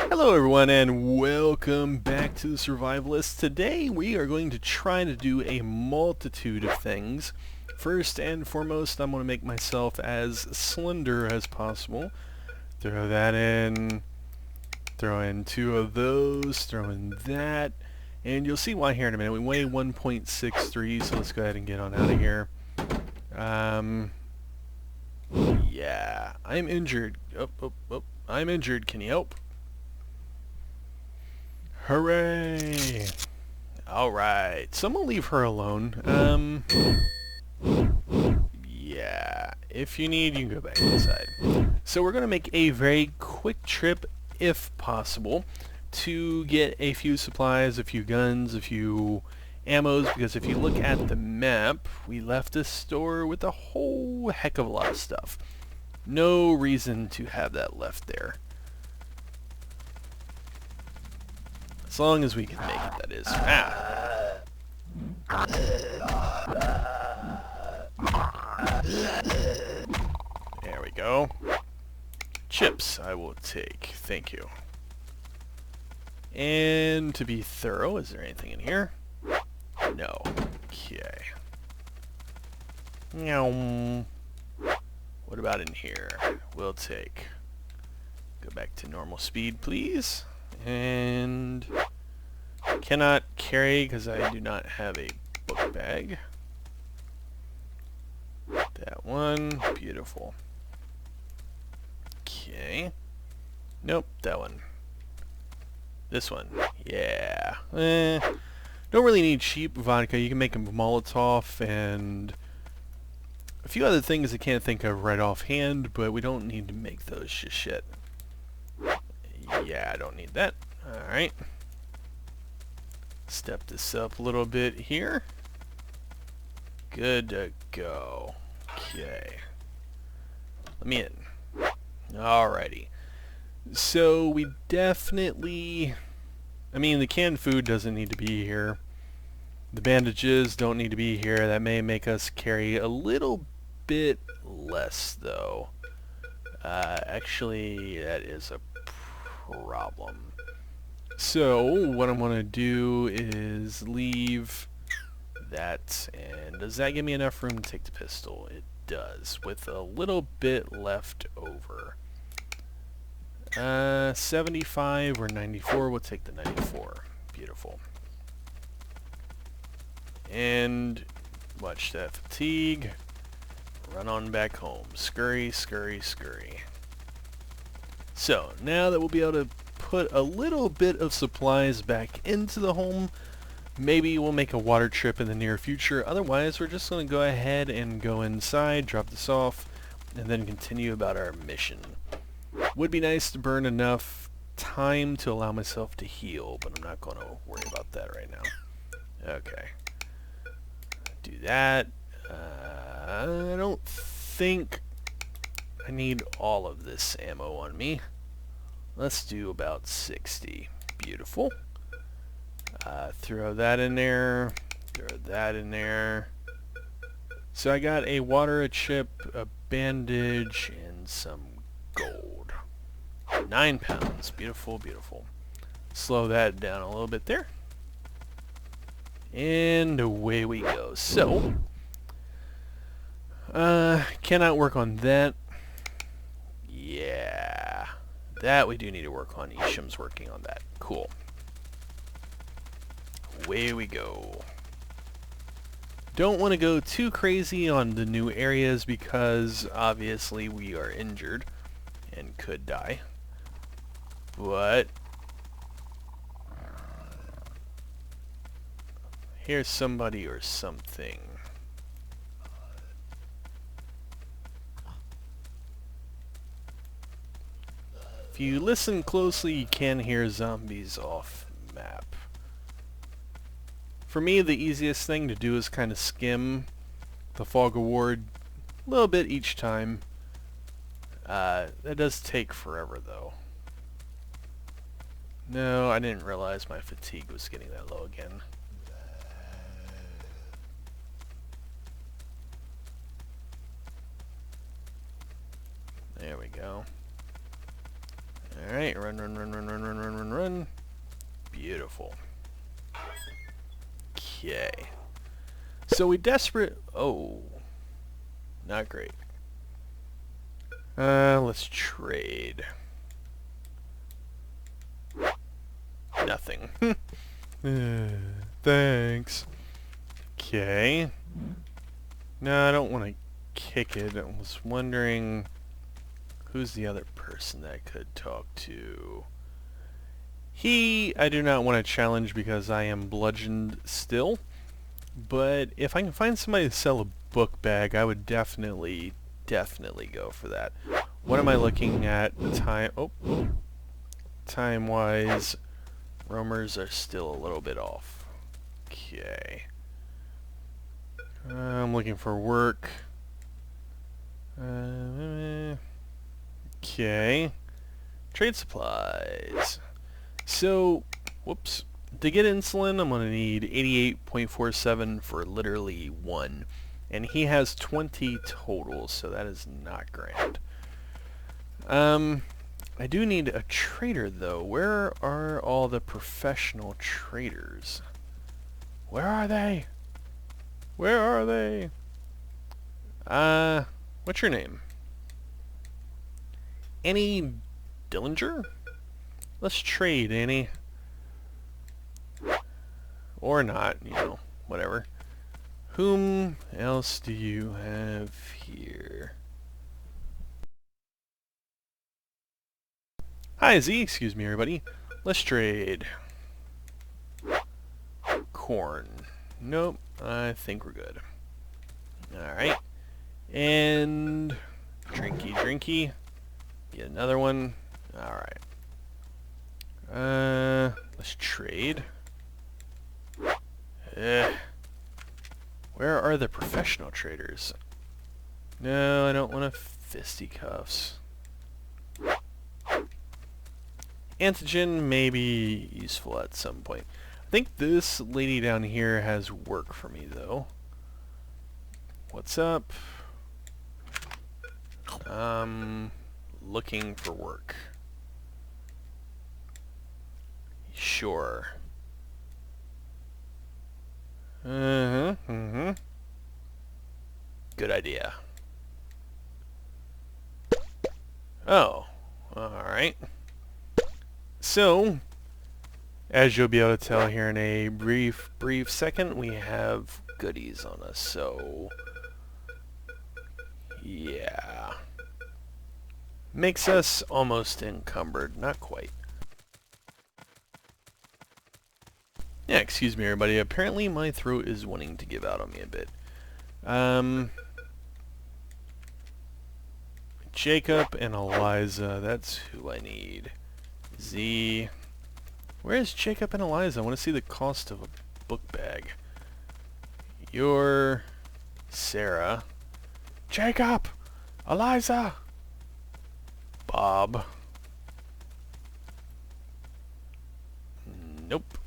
Hello everyone and welcome back to the Survivalist. Today we are going to try to do a multitude of things. First and foremost, I'm going to make myself as slender as possible. Throw that in, throw in two of those, throw in that, and you'll see why here in a minute. We weigh 1.63, so let's go ahead and get on out of here. Yeah, I'm injured. I'm injured. Can you help? Hooray! Alright, so I'm gonna leave her alone. Yeah, if you need, you can go back inside. So we're gonna make a very quick trip, if possible, to get a few supplies, a few guns, a few ammos, because if you look at the map, we left a store with a whole heck of a lot of stuff. No reason to have that left there. As long as we can make it, that is. There we go. Chips I will take. Thank you. And to be thorough, is there anything in here? No. Okay. Meow. What about in here? We'll take. Go back to normal speed, please. And cannot carry because I do not have a book bag. That one, beautiful. Okay. Nope, that one. This one, yeah. Don't really need cheap vodka. You can make a Molotov and a few other things I can't think of right offhand, but we don't need to make those just yet. Yeah, I don't need that. Alright. Step this up a little bit here. Good to go. Okay. Let me in. Alrighty. So we definitely... I mean, the canned food doesn't need to be here. The bandages don't need to be here. That may make us carry a little bit less, though. Actually, that is a problem. So what I'm going to do is leave that, and does that give me enough room to take the pistol? It does, with a little bit left over. 75 or 94, we'll take the 94. Beautiful. And watch that fatigue. Run on back home. Scurry, scurry, scurry. So, now that we'll be able to put a little bit of supplies back into the home, maybe we'll make a water trip in the near future. Otherwise, we're just going to go ahead and go inside, drop this off, and then continue about our mission. Would be nice to burn enough time to allow myself to heal, but I'm not going to worry about that right now. Okay. Do that. I don't think I need all of this ammo on me. Let's do about 60. Beautiful. Throw that in there. Throw that in there. So I got a water, a chip, a bandage, and some gold. 9 pounds. Beautiful, beautiful. Slow that down a little bit there. And away we go. So, cannot work on that. Yeah, that we do need to work on. Isham's working on that. Cool. Away we go. Don't want to go too crazy on the new areas because obviously we are injured and could die. But here's somebody or something. If you listen closely, you can hear zombies off map. For me, the easiest thing to do is kind of skim the fog award a little bit each time. That does take forever, though. No, I didn't realize my fatigue was getting that low again. There we go. Alright, run, run, run, run, run, run, Beautiful. Okay. So we desperate... Oh. Not great. Let's trade. Nothing. Thanks. Okay. No, I don't want to kick it. I was wondering who's the other person that I could talk to. I do not want to challenge because I am bludgeoned still. But if I can find somebody to sell a book bag, I would definitely go for that. What am I looking at time? Oh, time-wise, roamers are still a little bit off. Okay. I'm looking for work. Okay. Trade supplies. So, whoops. To get insulin, I'm going to need 88.47 for literally 1. And he has 20 total, so that is not grand. I do need a trader, though. Where are all the professional traders? Where are they? Where are they? What's your name? Annie Dillinger? Let's trade, Annie. Or not, you know, whatever. Whom else do you have here? Hi, Z. Excuse me, everybody. Let's trade. Corn. Nope. I think we're good. Alright. And... drinky. Get another one. Alright. Let's trade. Where are the professional traders? No, I don't want fisticuffs. Antigen may be useful at some point. I think this lady down here has work for me, though. What's up? Looking for work. Sure. Good idea. Oh, alright. So, as you'll be able to tell here in a brief second, we have goodies on us, so... yeah. Makes us almost encumbered, not quite. Yeah, excuse me everybody, apparently my throat is wanting to give out on me a bit. Jacob and Eliza, that's who I need. Z. Where's Jacob and Eliza? I want to see the cost of a book bag. You're Sarah. Jacob! Eliza! Bob. Nope.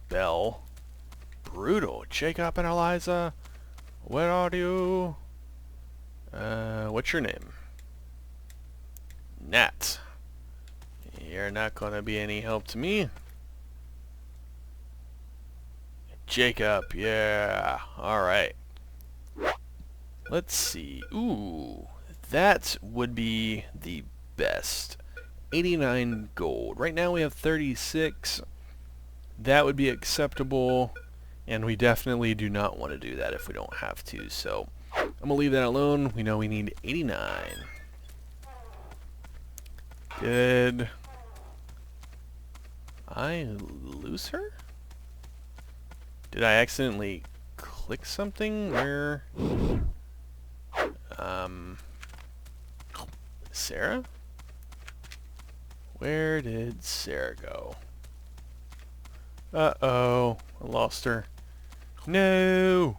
Belle. Brutal. Jacob and Eliza. Where are you? What's your name? Nat. You're not gonna be any help to me. Jacob, yeah. Alright. Let's see. Ooh. That would be the best. 89 gold. Right now we have 36. That would be acceptable. And we definitely do not want to do that if we don't have to. So I'm going to leave that alone. We know we need 89. Did I lose her? Did I accidentally click something where... Sarah? Where did Sarah go? Uh-oh. I lost her. No!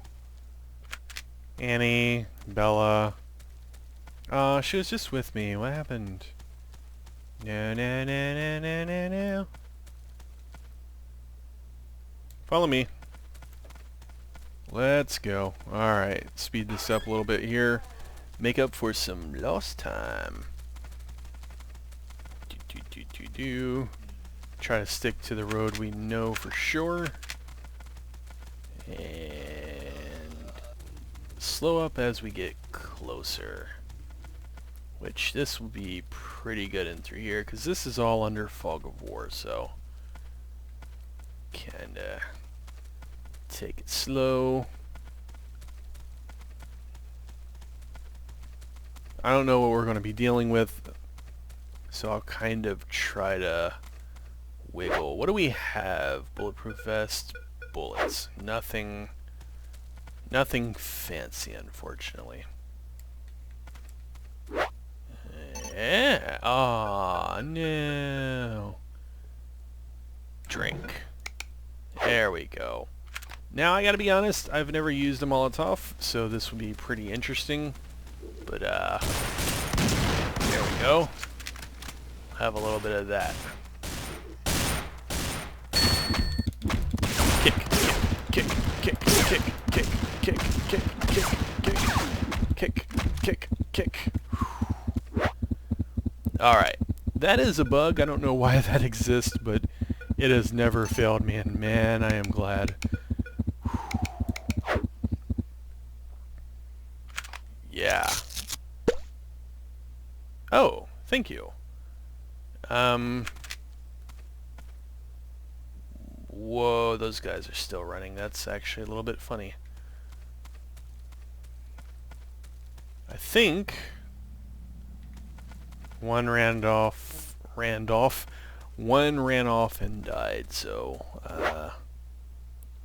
Annie. Bella. She was just with me. What happened? No. Follow me. Let's go. Alright. Speed this up a little bit here. Make up for some lost time. try to stick to the road we know for sure. And slow up as we get closer. Which this will be pretty good in through here, because this is all under fog of war, so kinda take it slow. I don't know what we're going to be dealing with, so I'll kind of try to wiggle. What do we have? Bulletproof vest, bullets. Nothing fancy, unfortunately. Yeah. Aw, no. Drink. There we go. Now, I gotta be honest, I've never used a Molotov, so this would be pretty interesting. But, there we go. Have a little bit of that. Kick, kick, kick, kick, kick, kick, kick, kick, kick, kick, kick. Alright. That is a bug. I don't know why that exists, but it has never failed me, and man, I am glad. Yeah. Oh, thank you. Whoa, those guys are still running. That's actually a little bit funny. I think one ran off, one ran off and died, so,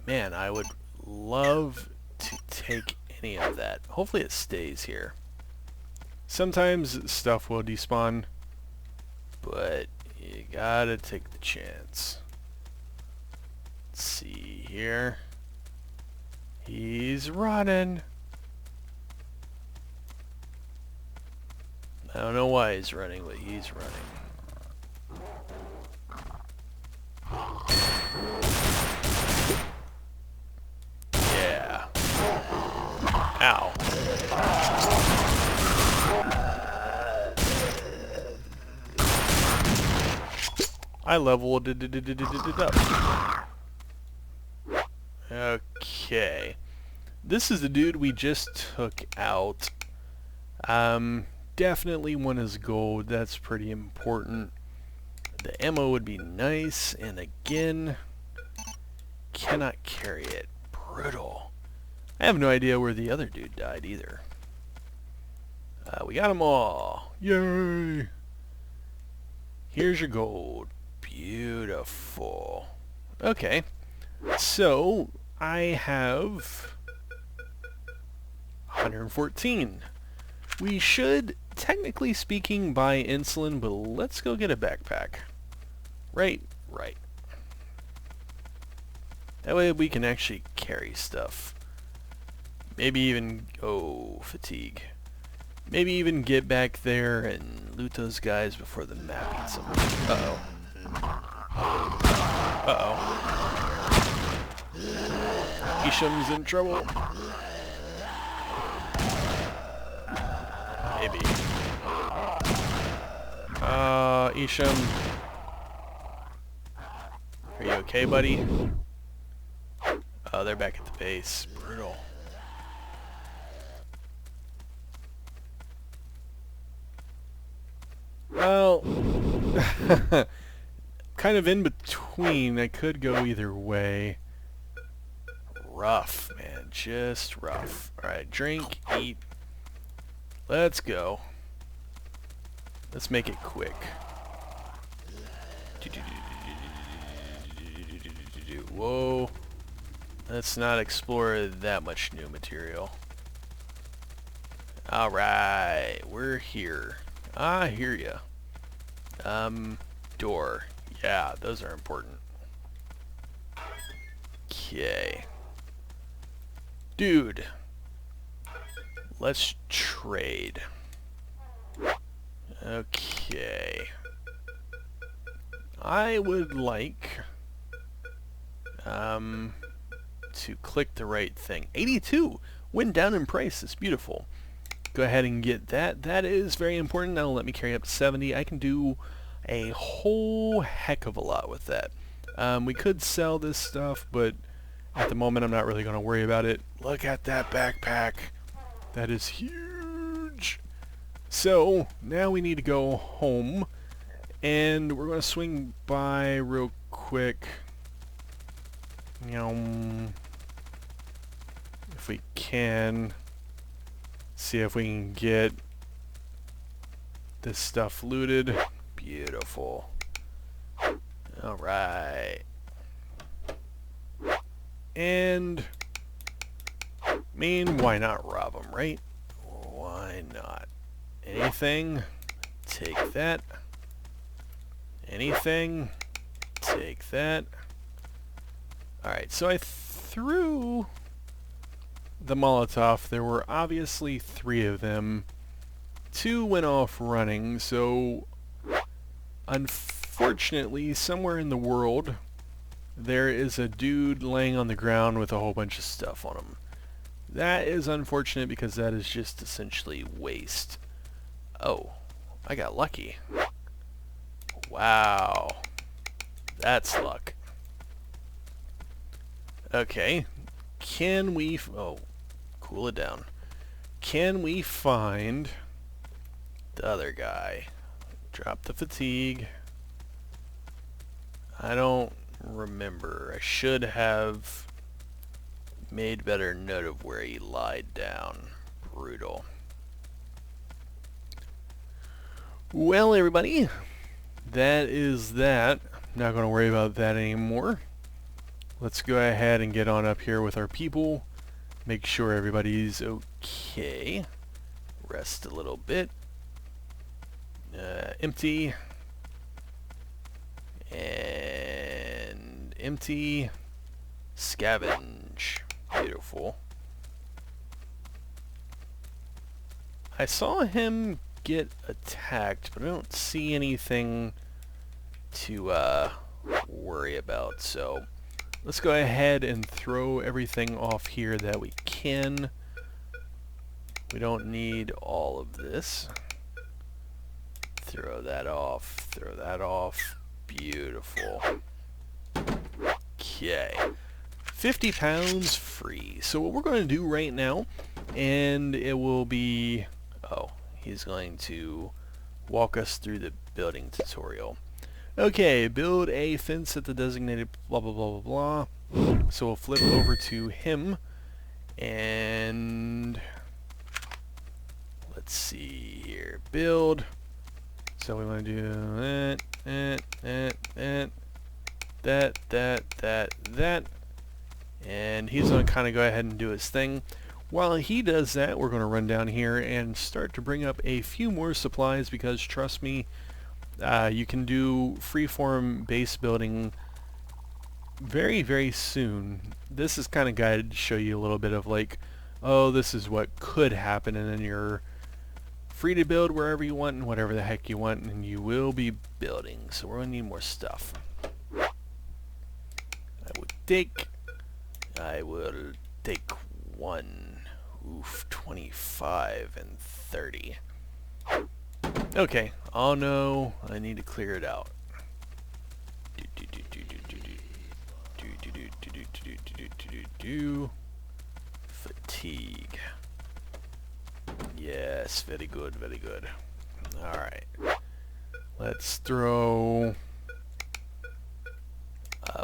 man, I would love to take any of that. Hopefully it stays here. Sometimes stuff will despawn, but you gotta take the chance. Let's see here. He's running. I don't know why he's running, but he's running. Yeah. Ow. I leveled it up. Okay. This is the dude we just took out. Definitely want his gold. That's pretty important. The ammo would be nice, and again, cannot carry it. Brutal. I have no idea where the other dude died either. We got them all. Yay! Here's your gold. Beautiful. Okay. So, I have 114. We should, technically speaking, buy insulin, but let's go get a backpack. Right. That way we can actually carry stuff. Maybe even, fatigue. Maybe even get back there and loot those guys before the map eats them. Uh-oh. Isham's in trouble. Maybe. Isham. Are you okay, buddy? Oh, they're back at the base. Brutal. Well, kind of in between. I could go either way. Rough, man. Just rough. Alright, drink, eat. Let's go. Let's make it quick. Whoa. Let's not explore that much new material. Alright, we're here. I hear ya. Door. Yeah, those are important. Okay. Dude. Let's trade. Okay. I would like to click the right thing. 82 went down in price. It's beautiful. Go ahead and get that. That is very important. That'll let me carry up to 70. I can do a whole heck of a lot with that. We could sell this stuff, but at the moment I'm not really going to worry about it. Look at that backpack. That is huge. So now we need to go home, and we're going to swing by real quick. If we can, see if we can get this stuff looted. Beautiful. Alright. And I mean, why not rob them, right? Why not? Anything? Take that. Anything? Take that. Alright, so I threw the Molotov. There were obviously 3 of them. 2 went off running, so unfortunately, somewhere in the world, there is a dude laying on the ground with a whole bunch of stuff on him. That is unfortunate because that is just essentially waste. Oh, I got lucky. Wow. That's luck. Okay. Can we... oh, cool it down. Can we find the other guy? Drop the fatigue. I don't remember. I should have made better note of where he lied down. Brutal. Well, everybody, that is that. Not going to worry about that anymore. Let's go ahead and get on up here with our people. Make sure everybody's okay. Rest a little bit. Empty. And empty. Scavenge. Beautiful. I saw him get attacked, but I don't see anything to worry about, so let's go ahead and throw everything off here that we can. We don't need all of this. Throw that off. Throw that off. Beautiful. Okay. 50 pounds free. So what we're going to do right now, and it will be... oh, he's going to walk us through the building tutorial. Okay, build a fence at the designated blah blah blah blah blah. So we'll flip over to him, and let's see here. Build. So we want to do that. And he's going to kind of go ahead and do his thing. While he does that, we're going to run down here and start to bring up a few more supplies, because trust me, you can do freeform base building very, very soon. This is kind of guided to show you a little bit of like, oh, this is what could happen, and then you're free to build wherever you want and whatever the heck you want, and you will be building. So we're going to need more stuff. I will take 1. Oof, 25 and 30. Okay. Oh no, I need to clear it out. Fatigue. Yes, very good, very good. Alright. Let's throw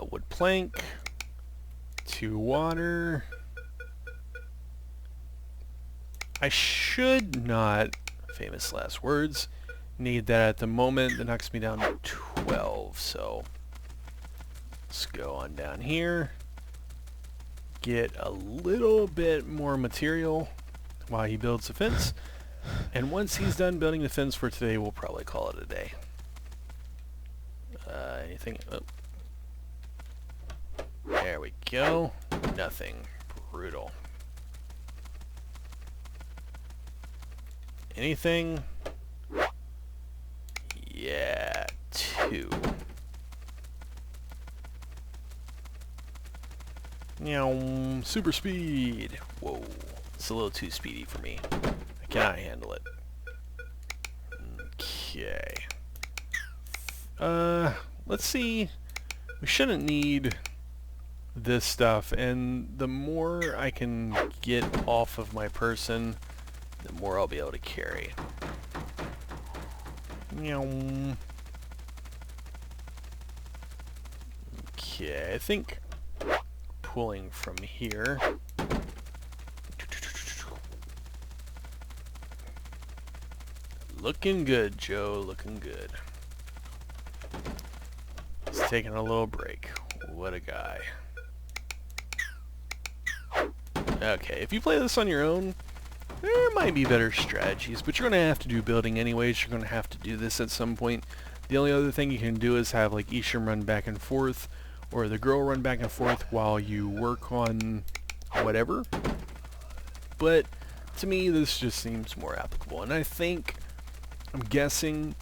wood plank, 2 water. I should not, famous last words, need that at the moment. That knocks me down to 12, so let's go on down here, get a little bit more material while he builds the fence, and once he's done building the fence for today, we'll probably call it a day. Anything? Oh. There we go. Nothing. Brutal. Anything? Yeah, 2. Meow, super speed. Whoa, it's a little too speedy for me. I cannot handle it. Okay. let's see. We shouldn't need this stuff, and the more I can get off of my person, the more I'll be able to carry. Okay, I think pulling from here. Looking good, Joe, looking good. He's taking a little break. What a guy. Okay, if you play this on your own, there might be better strategies, but you're going to have to do building anyways. You're going to have to do this at some point. The only other thing you can do is have like Isham run back and forth, or the girl run back and forth while you work on whatever. But to me, this just seems more applicable. And I'm guessing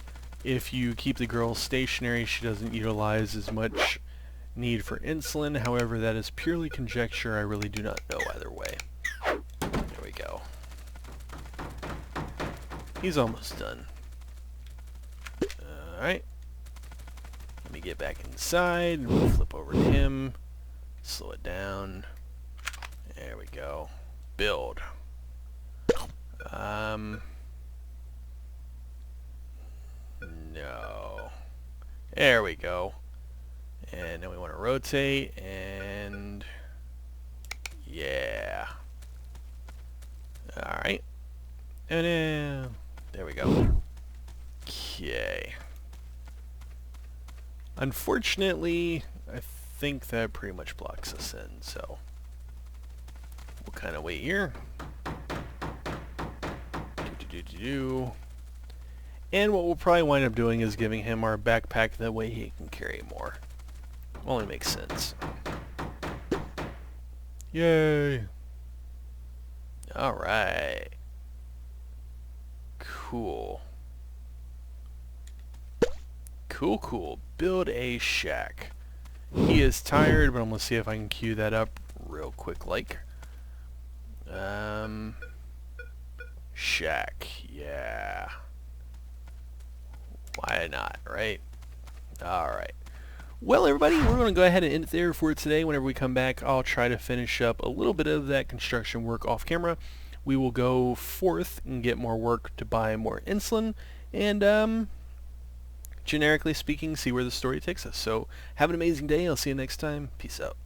if you keep the girl stationary, she doesn't utilize as much need for insulin. However, that is purely conjecture. I really do not know either way. There we go. He's almost done. Alright. Let me get back inside and we'll flip over to him. Slow it down. There we go. Build. No. There we go. And then we want to rotate, and yeah. Alright. And then there we go. Okay. Unfortunately, I think that pretty much blocks us in, so we'll kind of wait here. And what we'll probably wind up doing is giving him our backpack, that way he can carry more. Only makes sense. Yay! Alright. Cool. Cool. Build a shack. He is tired, but I'm going to see if I can queue that up real quick like. Shack. Yeah. Why not, right? Alright. Well, everybody, we're going to go ahead and end it there for today. Whenever we come back, I'll try to finish up a little bit of that construction work off camera. We will go forth and get more work to buy more insulin, and generically speaking, see where the story takes us. So, have an amazing day. I'll see you next time. Peace out.